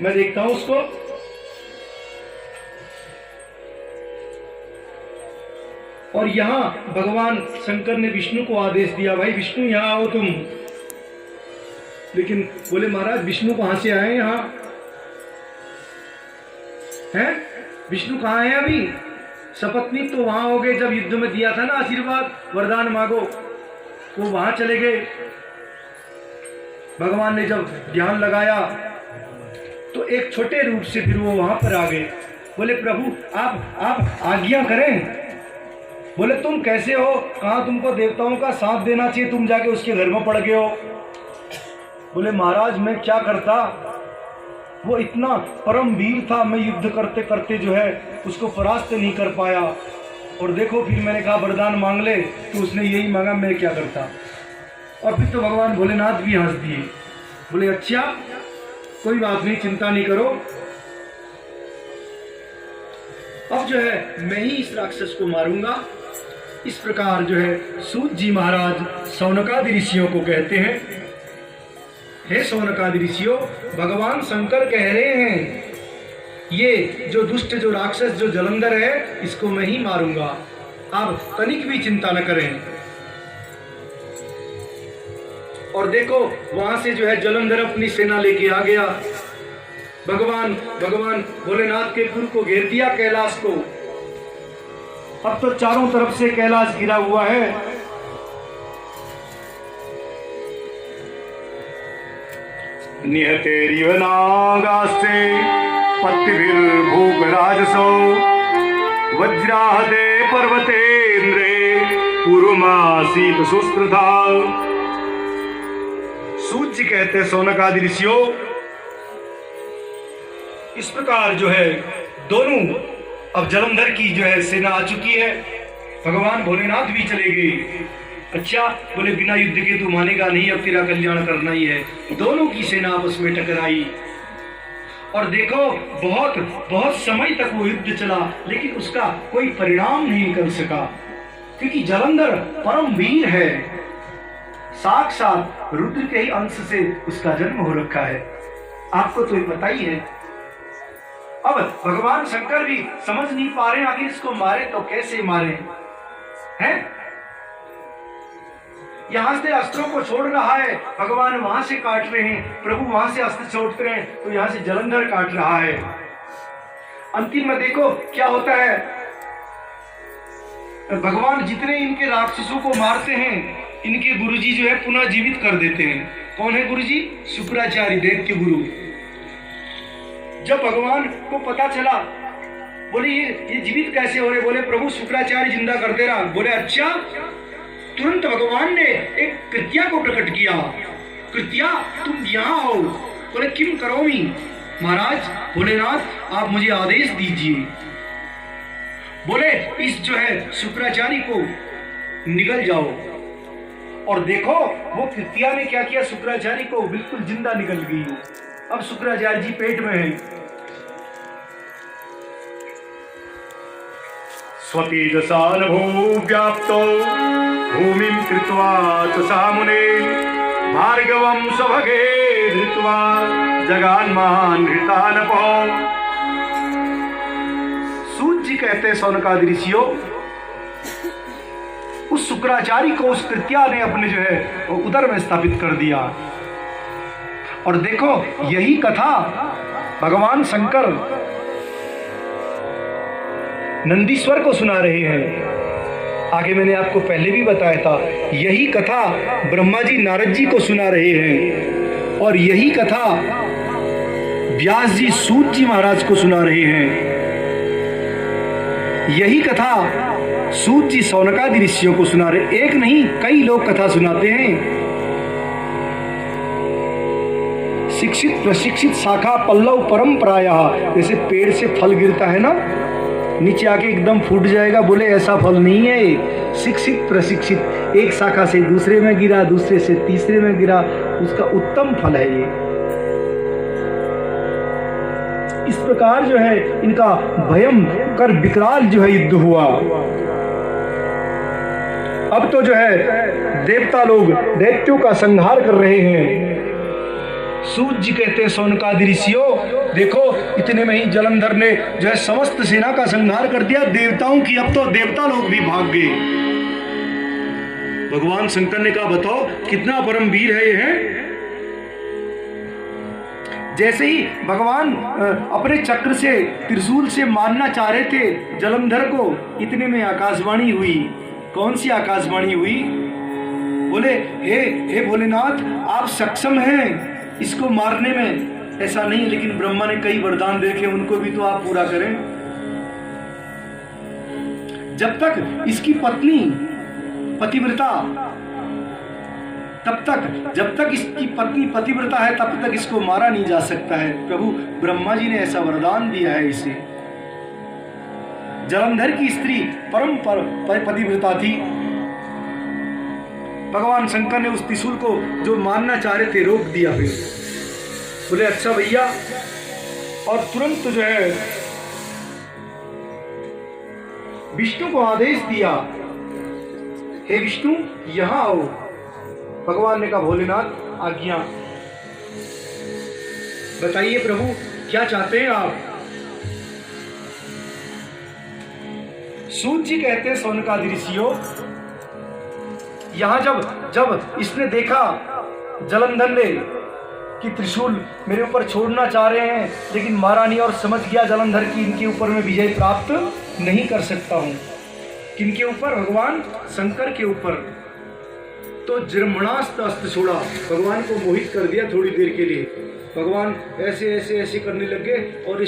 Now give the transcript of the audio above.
मैं देखता हूं उसको। और यहां भगवान शंकर ने विष्णु को आदेश दिया, भाई विष्णु यहां आओ तुम। लेकिन बोले महाराज विष्णु कहां से आए यहां? हैं? विष्णु कहां है अभी? सपत्नीक तो वहां हो गए जब युद्ध में दिया था ना आशीर्वाद, वरदान मांगो, वो वहां चले गए। भगवान ने जब ध्यान लगाया तो एक छोटे रूप से फिर वो वहां पर आ गए। बोले प्रभु आप आज्ञा करें। बोले तुम कैसे हो? कहां तुमको देवताओं का साथ देना चाहिए, तुम जाके उसके घर में पड़ गए हो। बोले महाराज मैं क्या करता, वो इतना परम वीर था, मैं युद्ध करते करते जो है उसको परास्त नहीं कर पाया। और देखो फिर मैंने कहा वरदान मांग ले, तो उसने यही मांगा, मैं क्या करता। और फिर तो भगवान भोलेनाथ भी हंस दिए। बोले अच्छा कोई बात नहीं, चिंता नहीं करो, अब जो है मैं ही इस राक्षस को मारूंगा। इस प्रकार जो है सूत जी महाराज शौनकादि ऋषियों को कहते हैं, हे शौनकादि ऋषियों, भगवान शंकर कह रहे हैं ये जो दुष्ट जो राक्षस जो जलंधर है इसको मैं ही मारूंगा, आप तनिक भी चिंता न करें। और देखो वहां से जो है जलंधर अपनी सेना लेके आ गया। भगवान भोलेनाथ के पुर को घेर दिया, कैलाश को। अब तो चारों तरफ से कैलाश घिरा हुआ है। निहतेरिव नागास्ते पत्तिभिर्भूपराजसौ वज्राहते पर्वतेन्द्रे पूर्वमासीत सुस्त्रधा। सूत जी कहते हैं शौनकादि ऋषियों, इस प्रकार जो है दोनों अब जलंधर की जो है सेना आ चुकी है। भगवान भोलेनाथ भी चले गए। अच्छा बोले बिना युद्ध के तू मानेगा नहीं, अब तेरा कल्याण करना ही है। दोनों की सेना आपस में टकराई और देखो बहुत बहुत समय तक वो युद्ध चला, लेकिन उसका कोई परिणाम नहीं निकल सका, क्योंकि जलंधर परम वीर है, साक्षात रुद्र के ही अंश से उसका जन्म हो रखा है। आपको तो ये पता ही है। अब भगवान शंकर भी समझ नहीं पा रहे आखिर इसको मारे तो कैसे मारे हैं। यहां से अस्त्रों को छोड़ रहा है, भगवान वहां से काट रहे हैं, प्रभु वहां से अस्त्र छोड़ते हैं तो यहां से जलंधर काट रहा है। अंतिम में देखो क्या होता है, भगवान जितने इनके राक्षसों को मारते हैं इनके गुरुजी जो है पुनः जीवित कर देते हैं। कौन है गुरुजी? शुक्राचार्य, दैत्य गुरु। जब भगवान को पता चला, बोले ये जीवित कैसे हो रहे? बोले प्रभु शुक्राचार्य जिंदा करते रहा। बोले अच्छा। तुरंत भगवान ने एक कृत्या को प्रकट किया। कृत्या तुम यहाँ आओ। बोले किम करोमी? महाराज भोलेनाथ आप मुझे आदेश दीजिए। बोले इस जो है शुक्राचार्य को निगल जाओ। और देखो वो कृत्या ने क्या किया, शुक्राचार्य को बिल्कुल जिंदा निकल गई। अब शुक्राचार्य जी पेट में है। स्वतेजसानभो व्याप्तो भूमिं कृत्वा च सामुने भार्गवं स्वभगे धृत्वा जगान्महान् हृतानपो। सूत जी कहते हैं शौनकादि ऋषियों, उस शुक्राचार्य को उस कृत्या ने अपने जो है उदर में स्थापित कर दिया। और देखो यही कथा भगवान शंकर नंदीश्वर को सुना रहे हैं। आगे मैंने आपको पहले भी बताया था, यही कथा ब्रह्मा जी नारद जी को सुना रहे हैं और यही कथा व्यास जी सूत जी महाराज को सुना रहे हैं। यही कथा सूत जी शौनकादि ऋषियों को सुना रहे। एक नहीं कई लोग कथा सुनाते हैं। शिक्षित प्रशिक्षित शाखा पल्लव परंपराया, जैसे पेड़ से फल गिरता है ना, नीचे आके एकदम फूट जाएगा, बोले ऐसा फल नहीं है। शिक्षित प्रशिक्षित, एक शाखा से दूसरे में गिरा, दूसरे से तीसरे में गिरा, उसका उत्तम फल है ये। इस प्रकार जो है इनका भयंकर विकराल जो है युद्ध हुआ। अब तो जो है देवता लोग दैत्यों का संहार कर रहे हैं। सूत जी कहते हैं सोनकादि ऋषियों, देखो इतने में ही जलंधर ने जो है समस्त सेना का संहार कर दिया, देवताओं की, अब तो देवता लोग भी भाग गए। भगवान शंकर ने कहा बताओ कितना परम वीर है ये है। जैसे ही भगवान अपने चक्र से त्रिशूल से मारना चाह रहे थे जलंधर को, इतने में आकाशवाणी हुई। कौन सी आकाशवाणी हुई? बोले हे भोलेनाथ, आप सक्षम हैं इसको मारने में। ऐसा नहीं है, लेकिन ब्रह्मा ने कई वरदान देखे, उनको भी तो आप पूरा करें। जब तक इसकी पत्नी पतिव्रता, तब तक जब तक इसकी पत्नी पतिव्रता है तब तक इसको मारा नहीं जा सकता है। प्रभु ब्रह्मा जी ने ऐसा वरदान दिया है इसे। जलंधर की स्त्री परम पतिव्रता थी। भगवान शंकर ने उस त्रिशूल को जो मारना चाह रहे थे रोक दिया। फिर बोले अच्छा भैया, और तुरंत जो है विष्णु को आदेश दिया, हे विष्णु यहां आओ। भगवान ने कहा भोलेनाथ आज्ञा। बताइए प्रभु क्या चाहते हैं आप? सूत जी कहते हैं सोनकादि ऋषियों, यहां जब इसने देखा जलंधर ने कि त्रिशूल मेरे ऊपर छोड़ना चाह रहे हैं, लेकिन मारा नहीं, और समझ गया जलंधर की इनके ऊपर मैं विजय प्राप्त नहीं कर सकता हूं। किनके ऊपर? भगवान शंकर के ऊपर। तो जृम्भणास्त्र अस्त्र छोड़ा, भगवान को मोहित कर दिया थोड़ी देर के लिए। भगवान ऐसे ऐसे ऐसे करने लगे और